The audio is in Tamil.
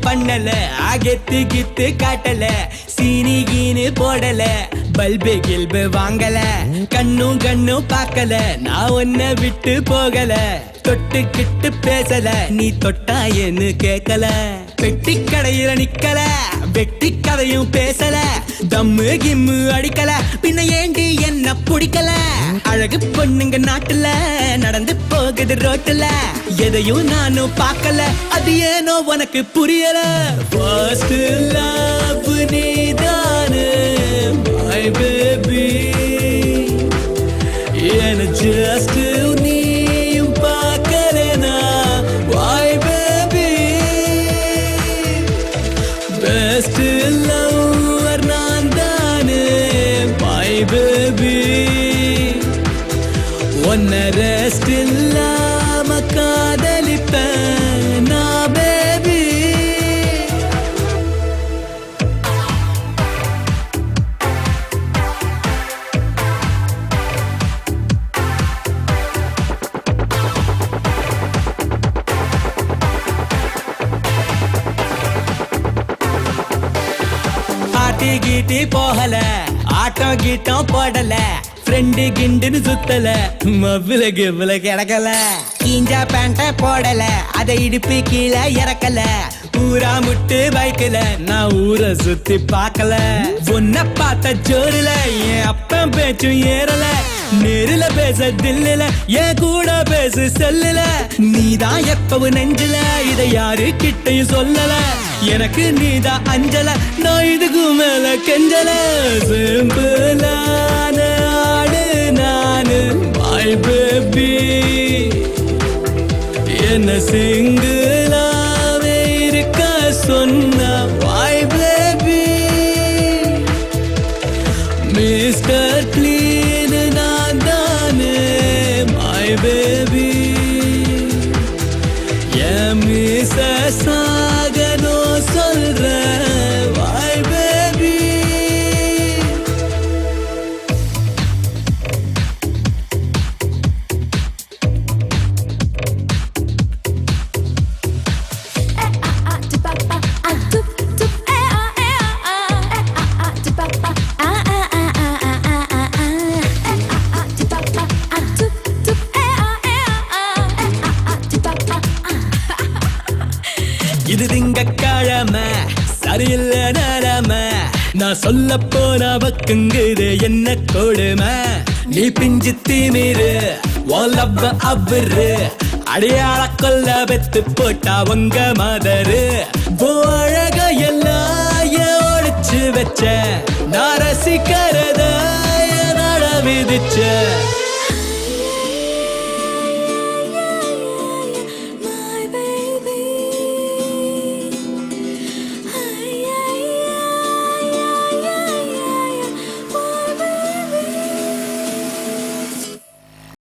பண்ணல ஆகெத்து கித்து காட்டல சீனி கீனு போடல பல்பு கில்பு வாங்கல கண்ணும் கண்ணும் பார்க்கல நான் உன்னை விட்டு போகல தொட்டு கிட்டு பேசல நீ தொட்டா என்ன கேட்கல பெட்டி கடையில நிக்கல வெட்டி கதையும் பேசல தம்மு கிம்மு அடிக்கல பின்ன ஏண்டி என்ன பிடிக்கல அழகு பொண்ணுங்க நாட்டுல நடந்து போகுது ரோட்டுல எதையும் நானும் பார்க்கல அது ஏனோ உனக்கு புரியல First love நீதானே my baby and just நீயும் பார்க்கலனா why baby best lover நான் தானே my baby ஒன்ன ரெஸ்ட் இல்லாம காதலிப்பேன் நான் baby ஆட்டி கீட்டி போகல ஆட்டம் கீட்டம் போடல ஃப்ரெண்டு கிண்டுன்னு சுத்தல மவ்வில கிவ்வில கிடக்கல கீஞ்சா பேண்ட போடல அதை இடுப்பு கீழே இறக்கல ஊரா முட்டு பைக்கல நான் ஊரை சுத்தி பார்க்கல உன்னை பார்த்த ஜோருல என் அப்பன் பேச்சும் ஏறல நேருல பேச தில்லுல என் கூட பேசு செல்லுல நீதான் எப்பவும் நெஞ்சில இதை யாரு கிட்டையும் சொல்லல எனக்கு நீதான் அஞ்சல நான் இதுக்கு மேல கெஞ்சல சிம்பிளான ஆடு நானு my baby என்ன சிங்கிளாவே இருக்க சொன்ன my baby மிஸ்டர் க்ளீன் நான் தானே my baby என் மிஸ்ஸஸ் ஆகணும் சொல்றேன் my baby இது திங்கக்கிழமை சரியில்லை நிலைமை நான் சொல்ல போனா பக்குங்குது என்ன கொடுமை நீ பிஞ்சு தீமிரு ஓலப்ப அவரு அடையாள கொல்ல வெத்து போட்டா உங்க மதரு அழக எல்லாம் ஒழிச்சு வச்ச நான் ரசிக்கிறத நட விதிச்ச